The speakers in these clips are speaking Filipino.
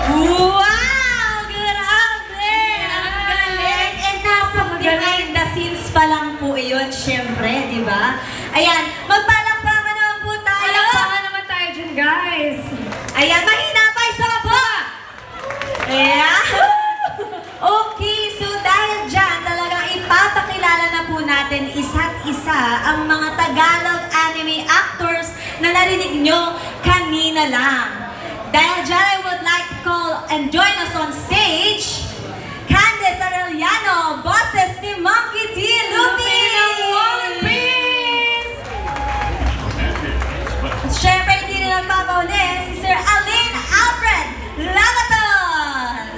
Wow! Grabe! Ang galing! And nasa behind the scenes pa lang po iyon, syempre, di ba? Ayan, magpalakpakan naman po tayo! Palakpakan naman tayo dyan, guys! Ayan, mahina pa, isa pa po! Ayan! Okay, so dahil dyan, talagang ipapakilala na po natin isa't isa ang mga Tagalog anime actors na narinig nyo kanina lang. Dahil dyan, I would like to call and join us on stage, Candice Arellano, boses ni Monkey D. Lupi! Siyempre, hindi na nagpapahuli, si Sir Alin Alfred Lavatos!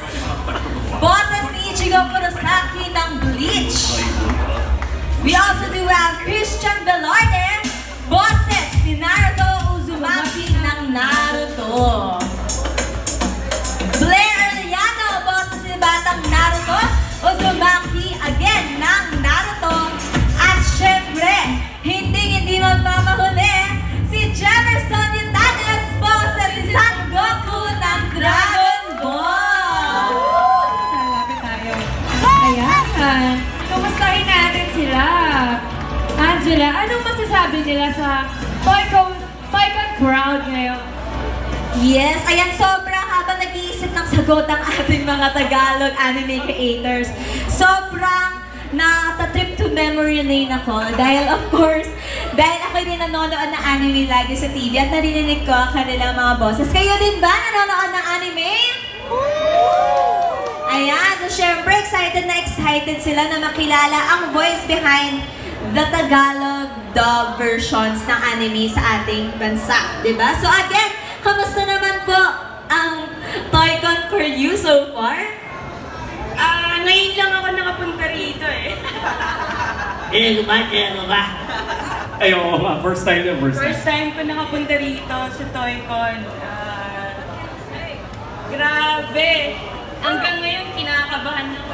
Boses ni Ichigo Kurosaki ng Bleach. We also do have Christian Velarde, boses ni Naruto Uzumaki ng Naruto. Blair Arellano, boses ni Batang Naruto Uzumaki again ng Naruto. At syempre, hindi magpapahuli, si Jefferson Yutanes, boses ni Son Goku ng Dragon Ball. Lalapit tayo. Ayan. Kumustahin natin sila. Angela, anong masasabi nila sa Toycon crowd ngayon? Yes, ayan, sobrang habang nag-iisip ng sagot ang ating mga Tagalog anime creators, sobrang nata-trip to memory lane ako. Dahil of course, dahil ako din nanonood ng anime lagi sa TV at narinig ko ang kanilang mga boses. Kayo din ba nanonood ng anime? Ayan, so syempre excited sila na makilala ang voice behind the Tagalog dub versions ng anime sa ating bansa, di ba? So again, kamusta naman po ang Toycon for you so far? Ngayon lang ako nakapunta rito eh. Ano ba? Ay, oo nga. First time yun, First time ko nakapunta rito sa Toycon. Grabe! Hanggang ngayon, kinakabahan ako.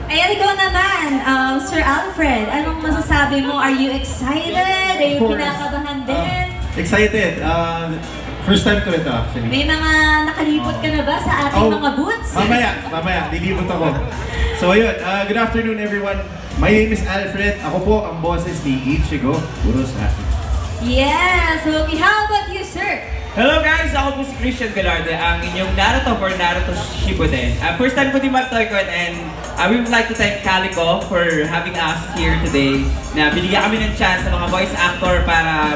Ayan, ikaw naman, Sir Alfred, anong masasabi mo? Are you excited? Are you Of course. kinakabahan din? Excited. First time ko ito actually. May mga nakalipot ka na ba sa ating mga booths? Mamaya, lilibot ako. So ayun, good afternoon everyone. My name is Alfred. Ako po ang boses ni Ichigo Kurosaki. Yes, okay. How about you, sir? Hello guys! Ako po si Christian Velarde, ang inyong Naruto for Naruto Shippuden. First time ko din mag-Toycon and we would like to thank Calico for having us here today na binigyan kami ng chance sa mga voice actor para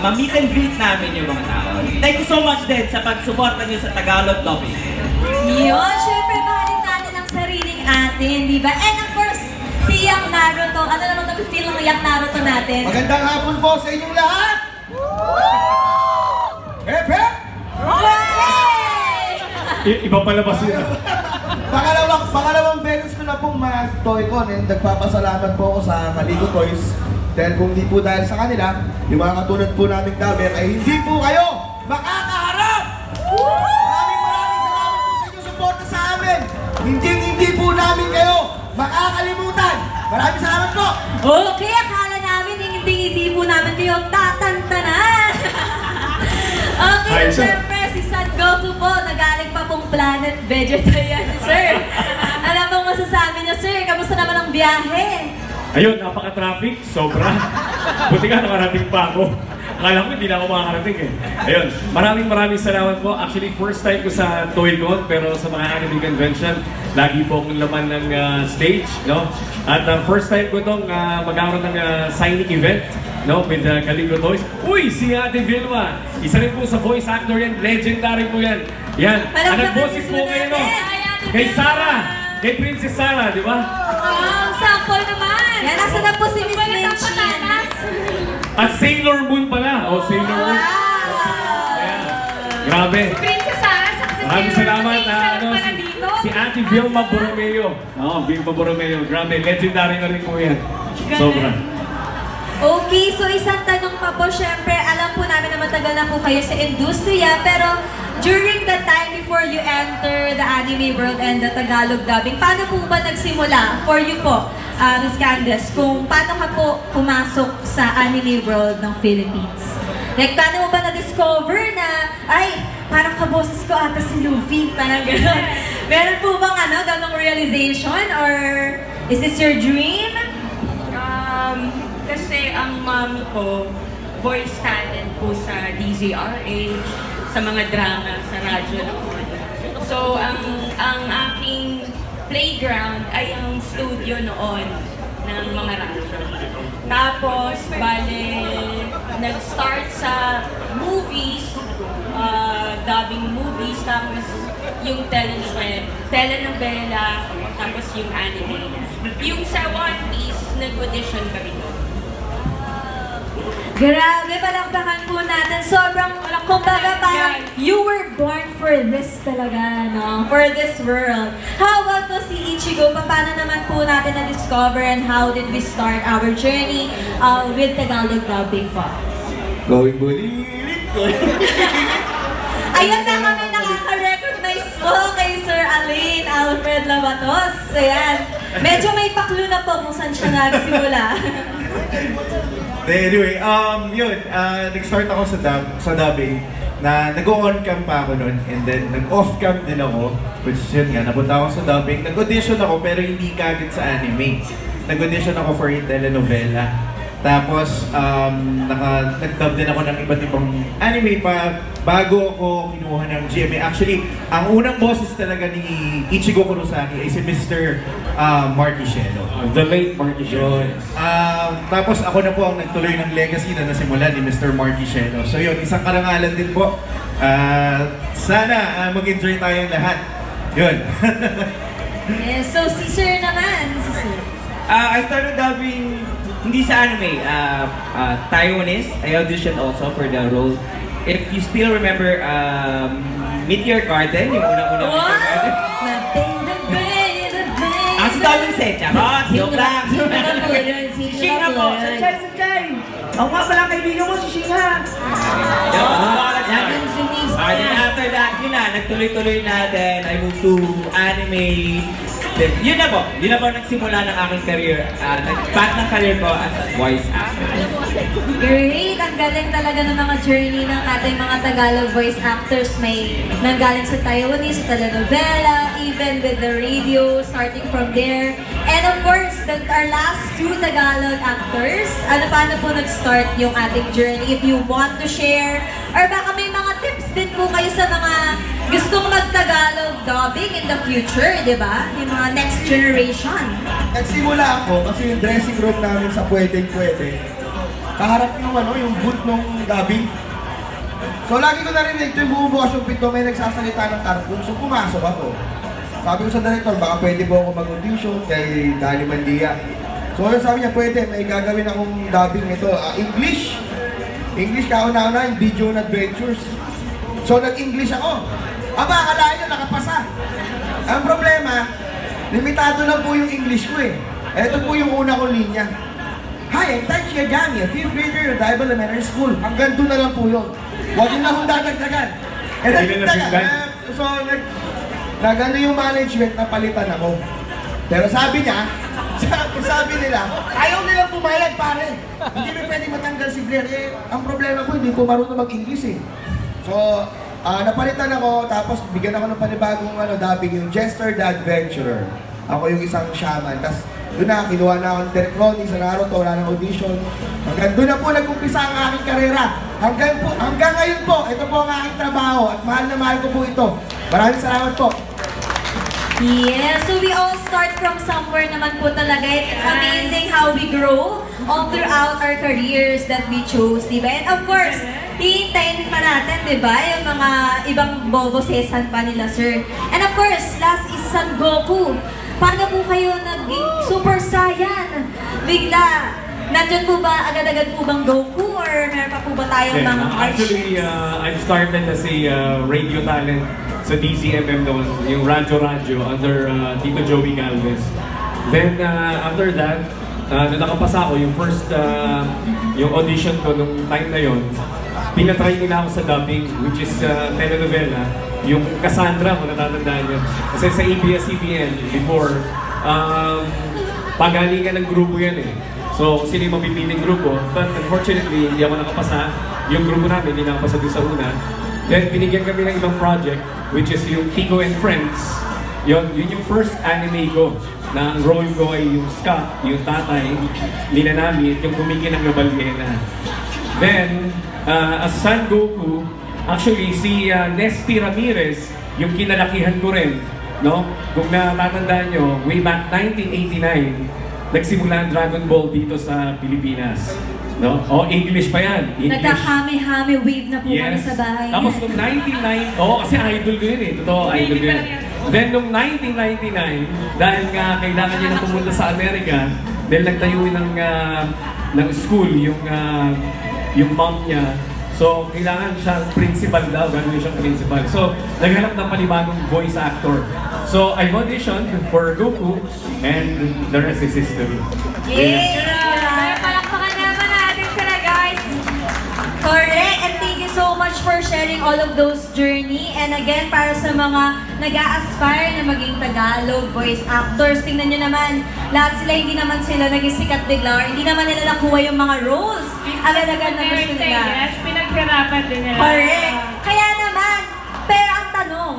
ma-meet and greet namin yung mga tao. Thank you so much din sa pagsuporta niyo sa Tagalog dubbing. Yun, syempre mahalin natin ang sariling atin, di ba? And of course, si Yang Naruto. Ano naman nag-feel ng Yang Naruto natin? Magandang hapon po sa inyong lahat! Pepe! Yay! Iba pala ba sila? Pangalawang beses ko na pong mag-Toycon and nagpapasalamat po ako sa Calico Toys. Dahil kung hindi po dahil sa kanila, yung mga katulad po naming damer ay hindi po kayo makakaharap! Maraming salamat po sa inyong suporta sa amin! Hindi po namin kayo makakalimutan! Maraming salamat po! Okay, akala namin hindi po namin kayo tatantanan. Okay, Hi, sir. syempre si Son Goku po, nagaling pa pong planet Vegeta yan, sir. Ano pong masasabi niyo, sir? Kamusta naman ang biyahe? Ayun, napaka-traffic. Sobra. Buti nga nakarating pa ako. Akala ko hindi na ako makakarating eh. Ayun, maraming salamat po. Actually, first time ko sa Toycon, pero sa mga anime convention, lagi po akong laman ng stage, no? At first time ko itong magkakaroon ng signing event, no? With Calico Toys. Uy, si Ate Vilma! Isa rin po sa voice actor yan, legendary po yan. Yan, ang nagboses po kayo, no? Kay Sarah! Kay Princess Sarah, di ba? Wow, sample naman! Yan, nasa na po si Miss Lynch yan. At Sailor Moon pala. Oh, Sailor Moon. Ayan. Grabe. Princess Sarah, sa Maraming salamat na pala dito. si Ate Vilma Borromeo. Vilma Borromeo. Grabe, legendary na rin po yan. Sobra. Okay, so isang tanong pa po, syempre, alam po namin na matagal na po kayo sa industriya, pero during the time before you enter the anime world and the Tagalog dubbing, paano po ba nagsimula for you po, Ms. Candice, kung paano ka po pumasok sa anime world ng Philippines? Like, paano mo ba na-discover na, ay, parang kaboses ko ata si Luffy, parang gano'n. Meron po bang ganong realization? Or is this your dream? Kasi ang mami ko, voice talent po sa DZRH, sa mga drama, sa radyo noon. So, ang aking playground ay ang studio noon ng mga radyo. Tapos, bale, nag-start sa movies, dubbing movies, tapos yung telenovela, tapos yung anime. Yung sa One Piece, nag-audition kami doon. Grabe, palakpakan po natin. Sobrang, kumbaga parang you were born for this talaga, no? For this world. How about po si Ichigo? Paano naman po natin na-discover and how did we start our journey with Tagalog dubbing po? Going bulilit ko. Ayun na kami nakaka-recognize po kay Sir Alain Alfred Labatos. Ayan. Medyo may paklu na po kung saan siya nagsimula. Anyway, nag-start ako sa dubbing na nag-on cam pa ako noon and then nag-off cam din ako, which is yun nga, napunta ako sa dubbing. Nag-audition ako pero hindi kagad sa anime. Nag-audition ako for a telenovela. Tapos, nag-dub din ako ng iba't ibang anime pa bago ako kinuha ng GMA. Actually, ang unang boses talaga ni Ichigo Kurosaki ay si Mr. Marky Shelo. The late Marky Shelo. Tapos ako na po ang nagtuloy ng legacy na nasimula ni Mr. Marky Shelo. So yun, isang karangalan din po. Sana mag-enjoy tayong lahat. Yun. Yes, so si Sir naman. Si Sir. I started dubbing hindi sa anime, Taiwanese. I auditioned also for the role. If you still remember, Meteor Garden, yung unang-unang Meteor Garden. Si Dolphin Set, charot! Joke lang! Si Shinha po! Sanchay! Ako nga pala kaibigan mo, si Shinha! Then after that, yun na, nagtuloy-tuloy natin. I moved to anime. Then, yun na po nagsimula ng aking career. Nag-path ng career ko as a voice actor. Great! Ang galing talaga ng mga journey ng ating mga Tagalog voice actors. May nanggaling sa Taiwanese, sa telenovela, even with the radio, starting from there. And of course, our last two Tagalog actors, paano po nag-start yung ating journey? If you want to share, or baka may mga tips din po kayo sa mga gustong mag-Tagalog dubbing in the future, di ba? Yung mga next generation. Nagsimula ako kasi yung dressing room namin sa Pwedeng-Pwede. Kaharap yung booth nung dubbing. So lagi ko narinig ito yung bumubukas yung pinto, may nagsasalita ng tarpon. So pumasok ako. Sabi ko sa director, baka pwede po ako mag-audition kay Danny Mandia. So ano sabi niya, pwede, may gagawin akong dubbing ito. English. English kauna-una yung Video and Adventures. So nag-English ako. Aba, akalain nyo, nakapasa. Ang problema, limitado lang po yung English ko eh. Ito po yung una kong linya. Hi, I'm Taichi Agami, a 5th grader at Dive Elementary School. Hanggang doon na lang po yun. Huwag yun na akong dadagdagan. So, nagano yung management na palitan ako. Pero sabi niya, sabi nila, ayaw nilang pumayag pare. Hindi mo pwede matanggal si Blair. Ang problema ko, hindi ko marunong mag-English eh. So, napalitan ako, tapos bigyan ako ng panibagong dubbing, yung Jester the Adventurer. Ako yung isang shaman. Tapos doon na, kinuha na ako ng Derek Ronnie sa Naruto, wala ng audition. Hanggang doon na po nag-umpisa ang aking karera. Hanggang ngayon po, ito po ang aking trabaho at mahal na mahal ko po ito. Maraming salamat po. Yes, so we all start from somewhere naman po talaga. It's amazing how we grow all throughout our careers that we chose, di ba? And of course, hihintayin pa natin, di ba? Yung mga ibang bobosesan pa nila, sir. And of course, last is Son Goku. Paano po kayo naging Super Saiyan? Bigla, nandyan po ba, agad-agad po bang Goku? Or meron pa po ba tayong mga Actually, I started as a radio talent sa DZMM noon, yung Radyo under Tito Joey Galvez. Then after that, nung nakapasa ako, yung first yung audition ko nung time na yon, pinatry nila ako sa dubbing, which is telenovela, yung Cassandra, kung natatandaan nyo. Kasi sa ABS-CBN before, pagalingan ng grupo yan eh. So, sino yung mapipiling grupo? But unfortunately, hindi ako nakapasa. yung grupo namin, hindi nakapasa doon sa una. Then binigyan kami ng ibang project, which is yung Tico and Friends. Yun yung first anime ko, na ang role ko ay yung Scott, yung tatay, ninanamit, yung kumikinang na Balyena. Then, as Son Goku, actually si Nesty Ramirez, yung kinalakihan ko rin, no? Kung natatandaan nyo, way back 1989, nagsimula ang Dragon Ball dito sa Pilipinas. No? O, English pa yan. English. Nagka-hame-hame wave na po kami sa bahay. Tapos nung 1990, kasi idol ko yun eh. Totoo, idol ko yun. Then nung 1999, dahil nga kailangan niya na pumunta sa Amerika, dahil nagtayo ng school yung mom niya. So, kailangan siyang principal daw, gano'n siyang principal. So, naghanap ng panibagong voice actor. So, I auditioned for Goku, and the rest is history. Yay! Kaya palakpakan naman natin sila, guys. Correct! And thank you so much for sharing all of those journey. And again, para sa mga nag-a-aspire na maging Tagalog voice actors, tingnan nyo naman, lahat sila hindi naman sila naging sikat bigla or hindi naman nila nakuha yung mga roles. Agad-agad na gusto nila. Yes, pinaghirapan din nila. Correct! Kaya naman, pero ang tanong,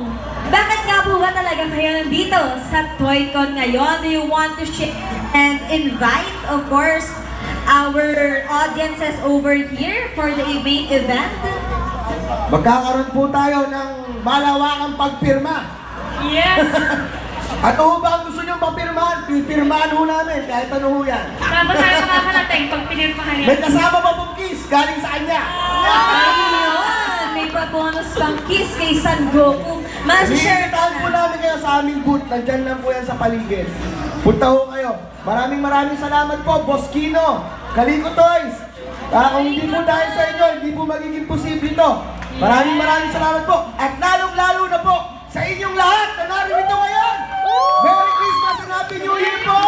bakit nga po ba talaga kayo nandito sa ToyCon ngayon? Do you want to share and invite, of course, our audiences over here for the main event? Magkakaroon po tayo ng malawakang pagpirma. Yes! At ano ba ang gusto niyong papirmahan? Pipirmahan ho namin kahit ano ho yan. Saan ba tayo makakarating pag pinirmahan May yan? kasama pa pong kiss galing sa kanya. Ayun! May pa-bonus pang kiss kay Son Goku. Mas-share Hinihitahan po namin kayo sa aming booth. Nandyan lang po yan sa paligid. Punta ho kayo. Maraming salamat po, Boss Kino, Kaliko Toys. Kung hindi po dahil sa inyo, hindi po magiging posible ito. Maraming salamat po. At lalong-lalo na po sa inyong lahat na narito ngayon. Merry Christmas and Happy New Year po!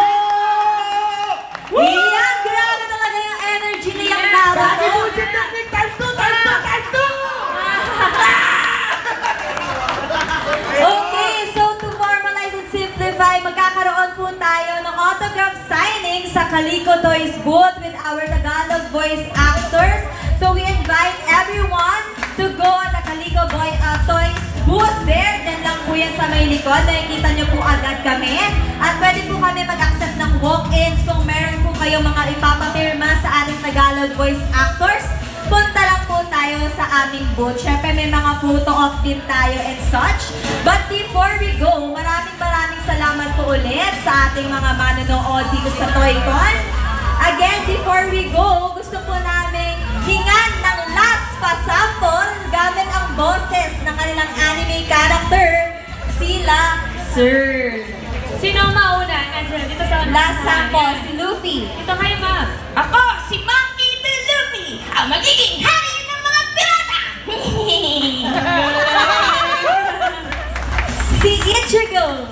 Iyan! Grabe talaga yung energy niyang nawa. Happy New Year Technique times 2, times 2, times 2! Okay, so to formalize and simplify, magkakaroon po tayo ng autograph signing sa Kaliko Toys booth with our Tagalog voice actors. So we invite everyone to go at the Kaliko Toys booth there. Diyan lang po yan sa may likod. Nakikita niyo po agad kami. At pwede po kami mag-accept ng walk-ins kung meron po kayo mga ipapapirma sa ating Tagalog voice actors. Punta lang po tayo sa aming booth. Syempre may mga photo op din tayo and such. But before we go, maraming salamat po ulit sa ating mga manonood dito sa ToyCon. Again, before we go, gusto po namin hingan ng last pa-sample gamit ang boses ng kanilang anime character, sila Sir. Sino ang mauna? Nandiyan, dito sa Last sample, si Luffy. Ito kayo, ma'am. Ako, si Monkey D. Luffy, ang magiging hari ng mga pirata! Si Ichigo.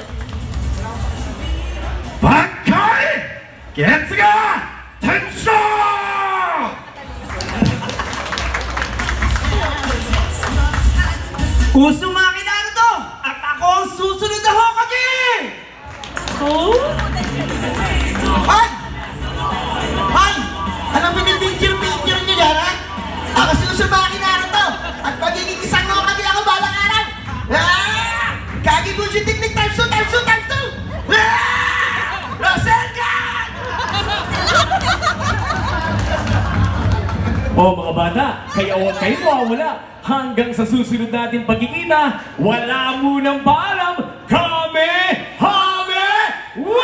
Bankai! Getsuga! Tensho! Uzumaki Naruto! At ako ang susunod na Hokage! Han! Han! Anong pinipicture-picture niyo dyan, ha? Ako susumaki Naruto! At magiging isang Hokage ako balang araw! Ah! Kagibushi Technique times 2, times 2, times 2! Ah! Rasengan! O mga bata, kaya huwag kayo mawawala. Hanggang sa susunod natin pagkikita, wala munang paalam, kami, Hame, Way!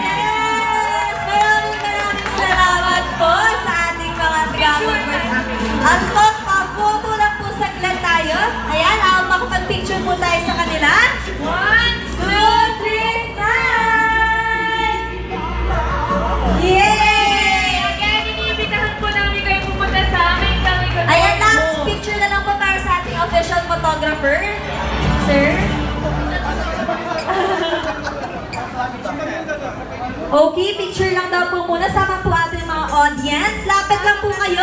Yes! Maraming salamat po sa ating mga Tagalog voice actors. At photo lang po saglit tayo. Ayan, makapag-picture po tayo sa kanila. 1, 2, 3, smile! Yay! Again, iniimbitahan po namin kayo pumunta sa aming Kaliko Toys Ayan, last booth. picture na lang po para sa ating official photographer. Sir? Okay, picture lang daw po muna. Sama po ating mga audience. Lapit lang po kayo.